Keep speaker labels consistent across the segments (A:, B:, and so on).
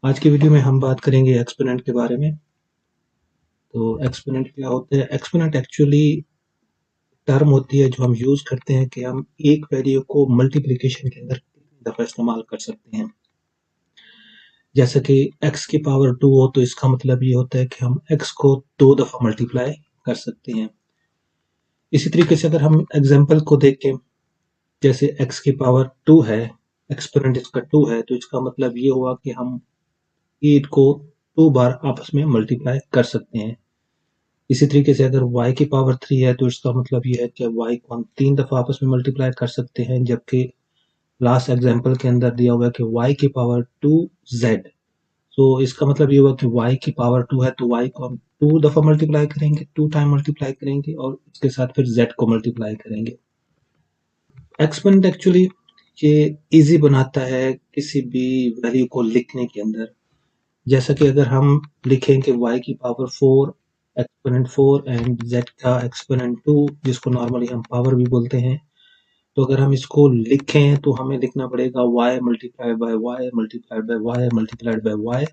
A: आज की वीडियो में हम बात करेंगे एक्सपोनेंट के बारे में। तो एक्सपोनेंट क्या होते हैं? एक्सपोनेंट एक्चुअली टर्म होती है जो हम यूज करते हैं कि हम एक वैल्यू को मल्टीप्लिकेशन के अंदर कितनी दफा इस्तेमाल कर सकते हैं। जैसे कि x की पावर 2 हो तो इसका मतलब ये होता है कि हम x को 2 दफा मल्टीप्लाई कर सकते हैं। इसी तरीके से अगर हम एग्जाम्पल को देखें, जैसे x की पावर 2 है, एक्सपोनेंट इसका 2 है, तो इसका मतलब ये हुआ कि हम 8 को 2 बार आपस में मल्टीप्लाई कर सकते हैं। इसी तरीके से अगर y की पावर 3 है तो इसका मतलब ये है कि y को हम 3 दफा आपस में मल्टीप्लाई कर सकते हैं, जबकि लास्ट एग्जांपल के अंदर दिया हुआ है कि y की पावर 2z। तो इसका मतलब ये हुआ कि y की पावर 2 है तो y को हम 2 दफा मल्टीप्लाई करेंगे, 2 टाइम मल्टीप्लाई करेंगे और इसके साथ फिर z को मल्टीप्लाई करेंगे। एक्सपोनेंट एक्चुअली ये इजी बनाता है किसी भी वैल्यू को लिखने के अंदर। जैसा कि अगर हम लिखें कि y की पावर 4 एक्सपोनेंट 4 एंड z का एक्सपोनेंट 2, जिसको नॉर्मली हम पावर भी बोलते हैं, तो अगर हम इसको लिखें तो हमें लिखना पड़ेगा y multiplied by y multiplied by y multiplied by y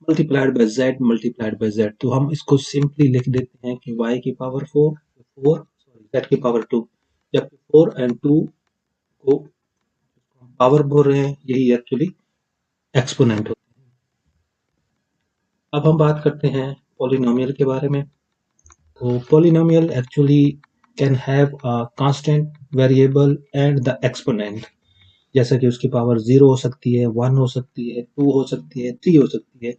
A: multiplied by z multiplied by z। तो हम इसको सिंपली लिख देते हैं कि y की पावर 4 z की पावर 2, जबकि 4 एंड 2 को पावर बोल रहे हैं, यही एक्चुअली एक्सपोनेंट होता है। अब हम बात करते हैं पॉलिनोमियल के बारे में। तो polynomial actually can have a constant, variable and the exponent. जैसा कि उसकी पावर 0 हो सकती है, 1 हो सकती है, 2 हो सकती है, 3 हो सकती है,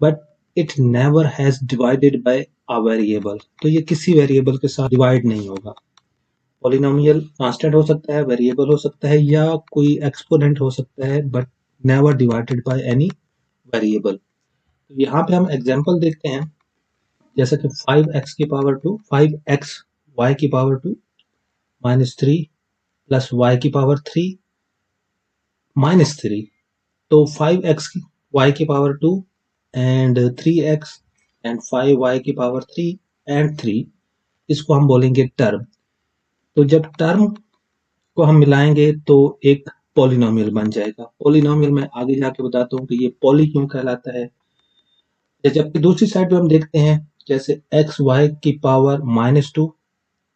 A: but it never has divided by a variable. तो ये किसी वेरिएबल के साथ डिवाइड नहीं होगा। पॉलिनोमियल कांस्टेंट हो सकता है, वेरिएबल हो सकता है या कोई एक्सपोनेंट हो सकता है, but never divided by any variable. तो यहाँ पे हम एग्जांपल देखते हैं, जैसे कि 5x की पावर 2, 5x y की पावर 2 माइनस 3 प्लस y की पावर 3 माइनस 3। तो 5x की y की power 2 and 3x and 5y की पावर 3 एंड 3, इसको हम बोलेंगे टर्म। तो जब टर्म को हम मिलाएंगे तो एक पॉलिनोमियल बन जाएगा। पॉलिनोमियल मैं आगे जाके बताता हूँ कि ये पॉली क्यों कहलाता है। जबकि दूसरी साइड पे हम देखते हैं, जैसे एक्स वाई की पावर माइनस 2,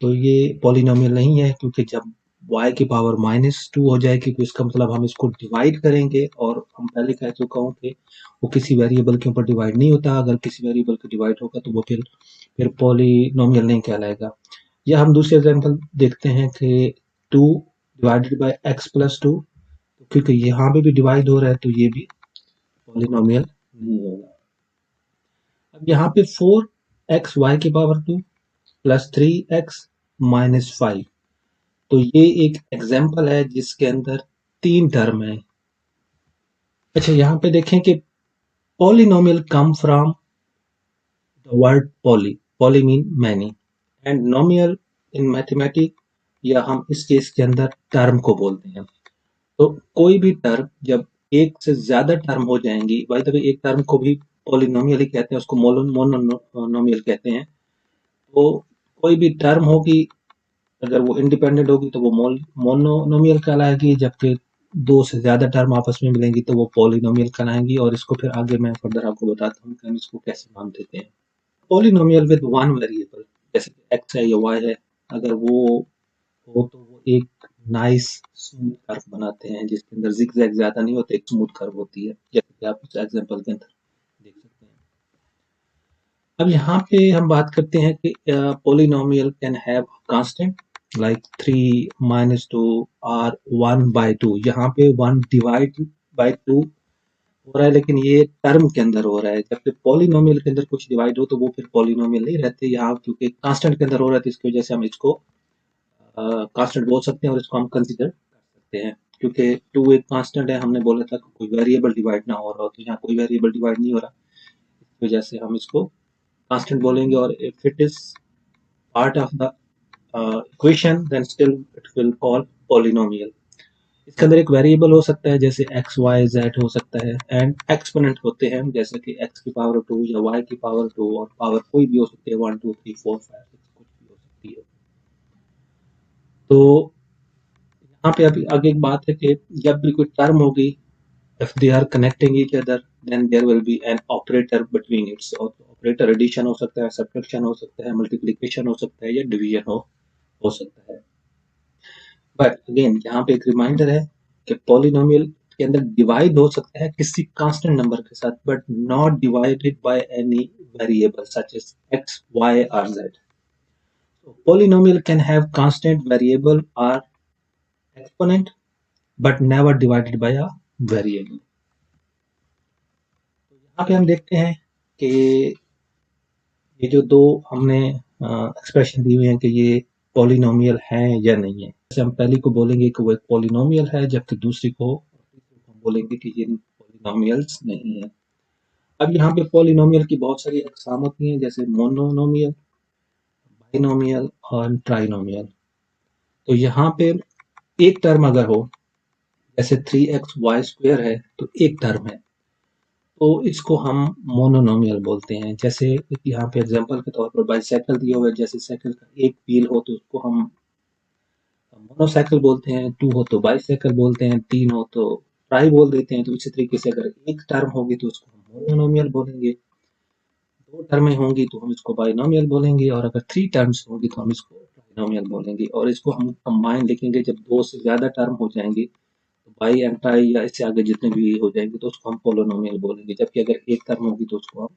A: तो ये पॉलिनोमियल नहीं है, क्योंकि जब y की पावर -2 हो जाएगी तो इसका मतलब हम इसको डिवाइड करेंगे, और हम पहले कह चुका हूँ कि वो किसी वेरिएबल के ऊपर डिवाइड नहीं होता। अगर किसी वेरिएबल का डिवाइड होगा तो वो फिर पॉलिनोमियल नहीं कहलाएगा। या हम दूसरे एग्जांपल देखते हैं कि 2 डिवाइडेड बाय x प्लस 2, क्योंकि यहाँ पे भी डिवाइड हो रहा है तो ये भी पॉलिनोमियल नहीं होगा। अब यहाँ पे 4x y की पावर 2 प्लस 3x माइनस 5, तो ये एक एग्जाम्पल है जिसके अंदर 3 टर्म है। अच्छा, यहाँ पे देखें कि polynomial come from the word poly, poly mean many, and नोमियल in mathematic, या हम इस केस के अंदर टर्म को बोलते हैं। तो कोई भी टर्म जब एक से ज्यादा टर्म हो जाएंगी, भाई तभी एक टर्म को भी पॉलिनोमियल ही कहते हैं, उसको मोनोनोमियल कहते हैं। तो कोई भी टर्म होगी, अगर वो इंडिपेंडेंट होगी तो वो मोनोनोमियल कहलाएगी, जबकि दो से ज्यादा टर्म आपस में मिलेंगी तो वो पॉलिनोमियल कहलाएंगी। और इसको फिर आगे मैं फर्दर आपको बताता हूँ कि हम इसको कैसे नाम देते हैं। पॉलिनोमियल विद वन वेरिएबल, जैसे एक्स है या वाई है, अगर वो हो तो वो एक नाइस स्मूथ कर्व बनाते हैं, जिसके अंदर जिगजैग ज्यादा नहीं होते, एक स्मूथ कर्व होती है, जैसे कि आप इस एग्जांपल के अंदर देख सकते हैं। अब यहाँ पे हम बात करते हैं कि polynomial can have constant like 3 minus 2 और 1/2। यहाँ पे 1 डिवाइड बाय 2 हो रहा है, लेकिन ये टर्म के अंदर हो रहा है, जबकि पॉलिनोमियल के अंदर कुछ डिवाइड हो तो वो फिर पॉलिनोमियल नहीं रहते। यहाँ क्योंकि कांस्टेंट के अंदर हो रहा है तो इसकी वजह से हम इसको कांस्टेंट बोल सकते हैं और इसको हम कंसीडर कर सकते हैं, क्योंकि 2 एक कांस्टेंट है। हमने बोला था कि कोई वेरिएबल डिवाइड ना हो रहा हो, तो यहाँ कोई वेरिएबल डिवाइड नहीं हो रहा, इस वजह से हम इसको कांस्टेंट बोलेंगे। और if it is part of the equation then still it will call polynomial. इसके अंदर एक वेरिएबल हो सकता है, जैसे एक्स वाई जेड हो सकता है, एंड एक्सपोनेंट होते हैं, जैसे कि एक्स की पावर 2 या वाई की पावर 2, और पावर कोई भी हो सकती है, 1 2 3 4 5 6 कुछ भी हो सकती है। तो यहाँ पे अभी आगे एक बात है कि जब भी कोई टर्म होगी If they are connecting each other, then there will be an operator between it. So operator addition हो सकता है, subtraction हो सकता है, multiplication हो सकता है या division हो सकता है. बट अगेन यहाँ पे एक रिमाइंडर है कि पॉलिनोमियल के अंदर डिवाइड हो सकता है किसी कांस्टेंट नंबर के साथ, but not divided by any variable such as X, Y और Z. Polynomial can have constant variable or exponent but never divided by a variable. यहाँ पे हम देखते हैं कि ये जो दो हमने एक्सप्रेशन दी हुई है कि ये पॉलिनोमियल है या नहीं है. जैसे हम पहली को बोलेंगे कि वो एक पॉलिनोमियल है, जबकि दूसरी को हम बोलेंगे कि ये पॉलिनोमियल्स नहीं है. अब यहाँ पे पॉलिनोमियल की बहुत सारी अकसाम होती हैं, जैसे मोनोनोमियल, बाइनोमियल और ट्राइनोमियल. तो यहाँ पे एक टर्म अगर हो, जैसे 3x² है तो एक टर्म है, तो इसको हम मोनोनोमियल बोलते हैं. जैसे यहाँ पे एग्जांपल के तौर पर बाइसाइकिल दिया हुआ है, जैसे साइकिल का एक व्हील हो तो उसको हम मोनोसाइकिल बोलते हैं, 2 हो तो बाइसाइकिल बोलते हैं, 3 हो तो ट्राई बोल देते हैं. तो इसी तरीके से अगर एक टर्म होगी तो उसको हम मोनोनोमियल बोलेंगे, दो टर्में होंगी तो हम इसको बाइनोमियल बोलेंगे, और अगर 3 टर्म्स होंगी तो हम इसको ट्राइनोमियल बोलेंगे. और इसको हम कंबाइन लिखेंगे जब 2 से ज्यादा टर्म हो जाएंगे, तो बाई एंड ट्राई या इससे आगे जितने भी हो जाएंगे तो उसको हम पोलिनोमियल बोलेंगे, जबकि अगर एक टर्म होगी तो उसको हम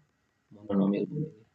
A: मोनोनोमियल बोलेंगे.